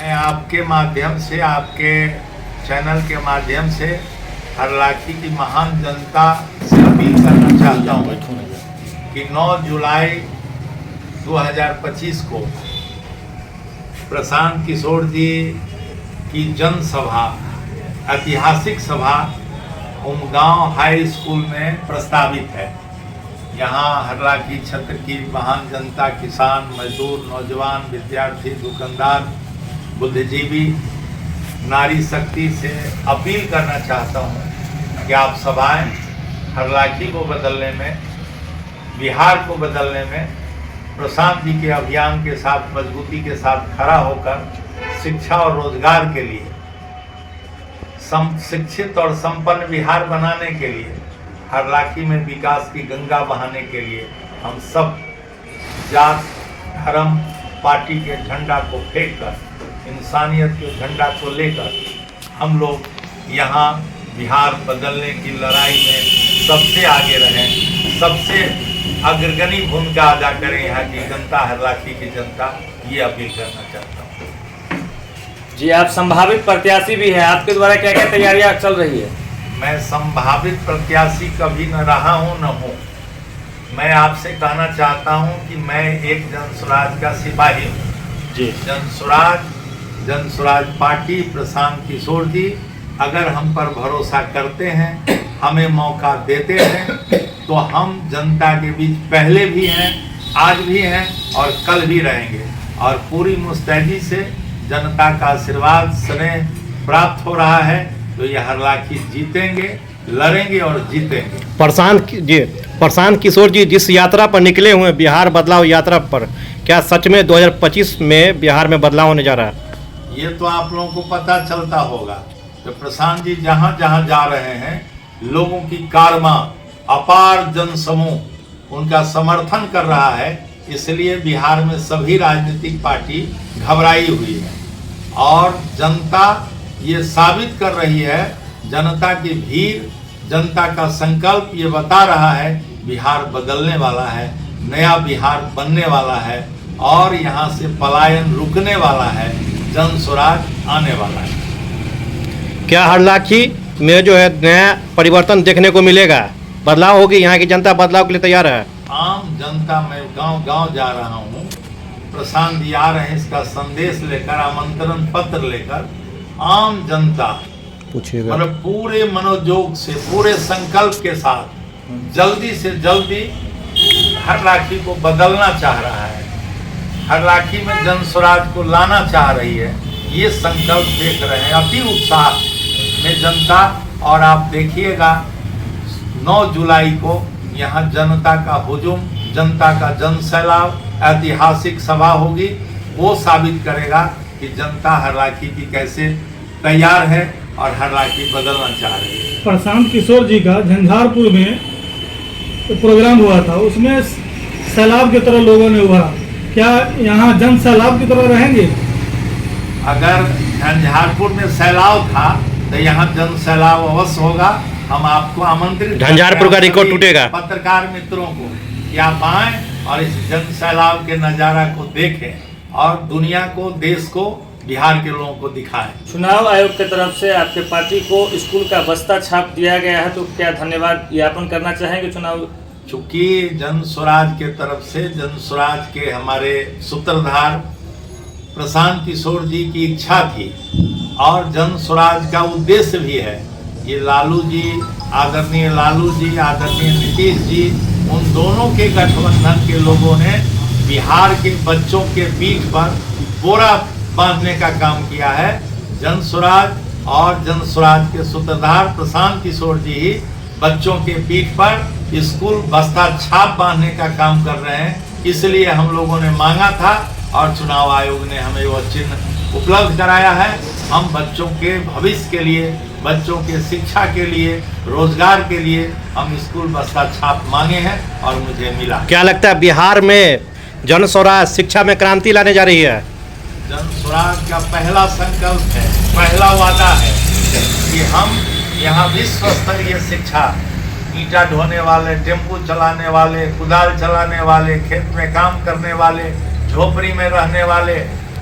मैं आपके माध्यम से, आपके चैनल के माध्यम से हरलाखी की महान जनता से अपील करना चाहता हूँ कि 9 जुलाई 2025 को प्रशांत किशोर जी की जनसभा, ऐतिहासिक सभा उमगांव हाई स्कूल में प्रस्तावित है। यहाँ हरलाखी क्षेत्र की महान जनता, किसान, मजदूर, नौजवान, विद्यार्थी, दुकानदार, बुद्धिजीवी, नारी शक्ति से अपील करना चाहता हूँ कि आप सभाएं हरलाखी को बदलने में, बिहार को बदलने में प्रशांत जी के अभियान के साथ मजबूती के साथ खड़ा होकर शिक्षा और रोजगार के लिए, शिक्षित और संपन्न बिहार बनाने के लिए, हरलाखी में विकास की गंगा बहाने के लिए हम सब जात, धर्म, पार्टी के झंडा को फेंक कर, इंसानियत के झंडा को लेकर हम लोग यहाँ बिहार बदलने की लड़ाई में सबसे आगे रहें, सबसे अग्रगणी भूमिका अदा करें। यहाँ की जनता, हरलाखी की जनता, ये अपील करना चाहता हूँ। जी, आप संभावित प्रत्याशी भी हैं, आपके द्वारा क्या क्या तैयारियां चल रही है? मैं संभावित प्रत्याशी कभी न रहा हूँ न हूँ। मैं आपसे कहना चाहता हूँ कि मैं एक जनसुराज का सिपाही हूँ। जी, जनसुराज पार्टी, प्रशांत किशोर जी अगर हम पर भरोसा करते हैं, हमें मौका देते हैं, तो हम जनता के बीच पहले भी हैं, आज भी हैं और कल भी रहेंगे। और पूरी मुस्तैदी से जनता का आशीर्वाद, स्नेह प्राप्त हो रहा है, तो ये हरलाखी जीतेंगे, लड़ेंगे और जीतेंगे। प्रशांत किशोर जी जिस यात्रा पर निकले हुए हैं, बिहार बदलाव यात्रा पर, क्या सच में 2025 में बिहार में बदलाव होने जा रहा है? ये तो आप लोगों को पता चलता होगा। तो प्रशांत जी जहाँ जहाँ जा रहे हैं, लोगों की कारमा, अपार जनसमूह उनका समर्थन कर रहा है। इसलिए बिहार में सभी राजनीतिक पार्टी घबराई हुई है और जनता ये साबित कर रही है, जनता की भीड़, जनता का संकल्प ये बता रहा है, बिहार बदलने वाला है, नया बिहार बनने वाला है और यहाँ से पलायन रुकने वाला है, जनसुराज आने वाला है। क्या हरलाखी में जो है नया परिवर्तन देखने को मिलेगा, बदलाव होगी? यहाँ की जनता बदलाव के लिए तैयार है? आम जनता, मैं गांव-गांव जा रहा हूँ, प्रशांत जी आ रहे हैं इसका संदेश लेकर, आमंत्रण पत्र लेकर। आम जनता पूछिएगा, मतलब पूरे मनोयोग से, पूरे संकल्प के साथ जल्दी से जल्दी हरलाखी को बदलना चाह रहा है, हरलाखी में जनसुराज को लाना चाह रही है। ये संकल्प देख रहे हैं अति उत्साह में जनता। और आप देखिएगा 9 जुलाई को यहाँ जनता का हुजूम, जनता का जनसैलाब, ऐतिहासिक सभा होगी। वो साबित करेगा कि जनता हरलाखी की कैसे तैयार है और हरलाखी बदलना चाह रही है। प्रशांत किशोर जी का झंझारपुर में प्रोग्राम हुआ था, उसमें सैलाब की तरह लोगों ने हुआ। क्या यहाँ जन सैलाब की तरह रहेंगे? अगर झंझारपुर में सैलाब था तो यहाँ जन सैलाब अवश्य होगा। हम आपको आमंत्रित, झंझारपुर का रिकॉर्ड टूटेगा। पत्रकार मित्रों को कि आप आएं और इस जन सैलाब के नज़ारा को देखें और दुनिया को, देश को, बिहार के लोगों को दिखाएं। चुनाव आयोग की तरफ से आपके पार्टी को स्कूल का बस्ता छाप दिया गया है, तो क्या धन्यवाद ज्ञापन करना चाहेंगे चुनाव? चूँकि जनसुराज के तरफ से, जनसुराज के हमारे सूत्रधार प्रशांत किशोर जी की इच्छा थी और जनसुराज का उद्देश्य भी है। ये लालू जी, आदरणीय लालू जी, आदरणीय नीतीश जी, उन दोनों के गठबंधन के लोगों ने बिहार के बच्चों के पीठ पर बोरा बांधने का काम किया है। जनसुराज और जनसुराज के सूत्रधार प्रशांत किशोर जी ही बच्चों के पीठ पर स्कूल बस्ता छाप बांधने का काम कर रहे हैं। इसलिए हम लोगों ने मांगा था और चुनाव आयोग ने हमें वो चिन्ह उपलब्ध कराया है। हम बच्चों के भविष्य के लिए, बच्चों के शिक्षा के लिए, रोजगार के लिए हम स्कूल बस्ता छाप मांगे हैं और मुझे मिला। क्या लगता है बिहार में जनस्वराज शिक्षा में क्रांति लाने जा रही है? जनस्वराज का पहला संकल्प है, पहला वादा है कि हम यहाँ विश्व स्तरीय शिक्षा, ईंटा ढोने वाले, टेम्पू चलाने वाले, कुदाल चलाने वाले, खेत में काम करने वाले, झोपड़ी में रहने वाले,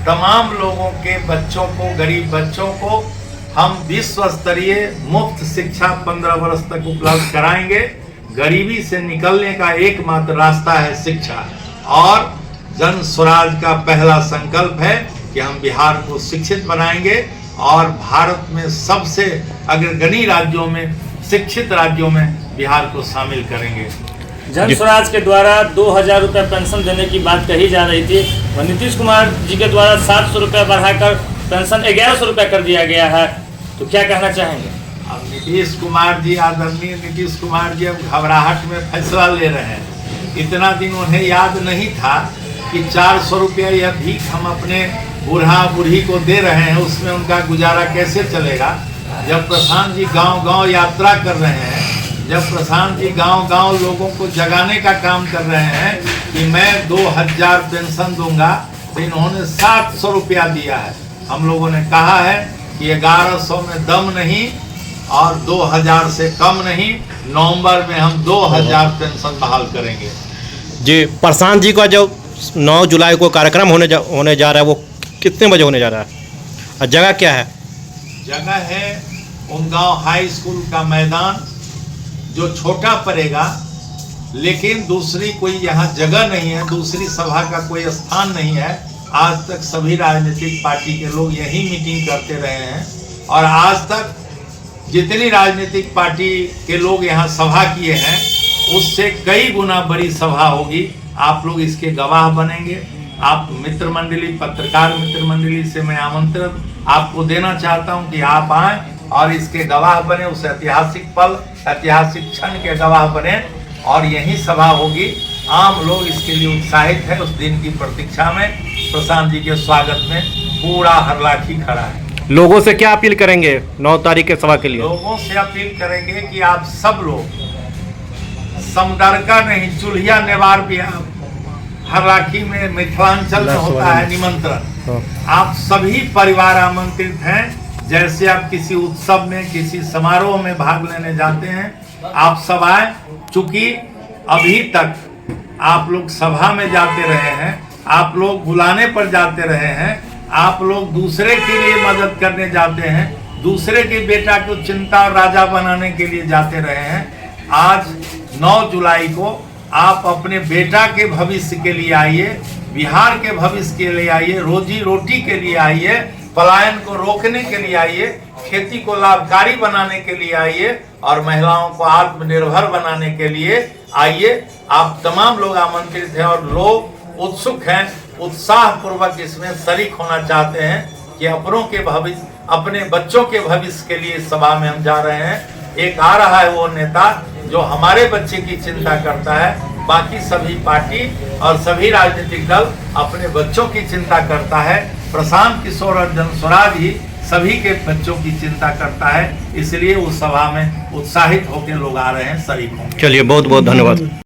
तमाम लोगों के बच्चों को, गरीब बच्चों को हम विश्व स्तरीय मुफ्त शिक्षा 15 वर्ष तक उपलब्ध कराएंगे। गरीबी से निकलने का एकमात्र रास्ता है शिक्षा, और जन स्वराज का पहला संकल्प है कि हम बिहार को शिक्षित बनाएंगे और भारत में सबसे अग्रगणी राज्यों में, शिक्षित राज्यों में बिहार को शामिल करेंगे। जन स्वराज के द्वारा 2000 रुपये पेंशन देने की बात कही जा रही थी, और नीतीश कुमार जी के द्वारा 700 रुपये बढ़ाकर पेंशन 1100 रुपये कर दिया गया है, तो क्या कहना चाहेंगे? अब नीतीश कुमार जी, आदरणीय नीतीश कुमार जी अब घबराहट में फैसला ले रहे हैं। इतना दिन उन्हें याद नहीं था कि 400 रुपया यह भीख हम अपने बूढ़ा बूढ़ी को दे रहे हैं, उसमें उनका गुजारा कैसे चलेगा। जब प्रशांत जी गांव-गांव यात्रा कर रहे हैं, जब प्रशांत जी गांव-गांव लोगों को जगाने का काम कर रहे हैं कि मैं 2000 पेंशन दूंगा, तो इन्होंने 700 रुपया दिया है। हम लोगों ने कहा है कि 1100 में दम नहीं और 2000 से कम नहीं। नवंबर में हम 2000 पेंशन बहाल करेंगे। जी, प्रशांत जी का जो 9 जुलाई को कार्यक्रम होने जा रहा है, वो कितने बजे होने जा रहा है और जगह क्या है? जगह है उमगांव हाई स्कूल का मैदान, जो छोटा पड़ेगा, लेकिन दूसरी कोई यहाँ जगह नहीं है, दूसरी सभा का कोई स्थान नहीं है। आज तक सभी राजनीतिक पार्टी के लोग यही मीटिंग करते रहे हैं, और आज तक जितनी राजनीतिक पार्टी के लोग यहाँ सभा किए हैं, उससे कई गुना बड़ी सभा होगी। आप लोग इसके गवाह बनेंगे। आप मित्र मंडली, पत्रकार मित्र मंडली से मैं आमंत्रण आपको देना चाहता हूं कि आप आएं और इसके गवाह बने, उस ऐतिहासिक पल, ऐतिहासिक क्षण के गवाह बने, और यही सभा होगी। आम लोग इसके लिए उत्साहित है। उस दिन की प्रतीक्षा में प्रशांत जी के स्वागत में पूरा हरलाखी खड़ा है। लोगों से क्या अपील करेंगे 9 तारीख के सभा के लिए? लोगों से अपील करेंगे कि आप सब लोग समदरका नहीं, चूल्हिया नेवार भी हरलाखी में मिथिलांचल में होता है निमंत्रण। आप सभी परिवार आमंत्रित हैं। जैसे आप किसी उत्सव में, किसी समारोह में भाग लेने जाते हैं, आप सब आए। चूंकि अभी तक आप लोग सभा में जाते रहे हैं, आप लोग बुलाने पर जाते रहे हैं, आप लोग दूसरे के लिए मदद करने जाते हैं, दूसरे के बेटा को चिंता और राजा बनाने के लिए जाते रहे हैं। आज 9 जुलाई को आप अपने बेटा के भविष्य के लिए आइए, बिहार के भविष्य के लिए आइए, रोजी रोटी के लिए आइए, पलायन को रोकने के लिए आइए, खेती को लाभकारी बनाने के लिए आइए, और महिलाओं को आत्मनिर्भर बनाने के लिए आइए। आप तमाम लोग आमंत्रित हैं, और लोग उत्सुक हैं, उत्साह पूर्वक इसमें शरीक होना चाहते हैं कि अपनों के भविष्य, अपने बच्चों के भविष्य के लिए सभा में हम जा रहे हैं। एक आ रहा है वो नेता जो हमारे बच्चे की चिंता करता है। बाकी सभी पार्टी और सभी राजनीतिक दल अपने बच्चों की चिंता करता है। प्रशांत किशोर और जन स्वराज ही सभी के बच्चों की चिंता करता है। इसलिए उस सभा में उत्साहित होकर लोग आ रहे हैं, शरीक होंगे। चलिए, बहुत बहुत धन्यवाद।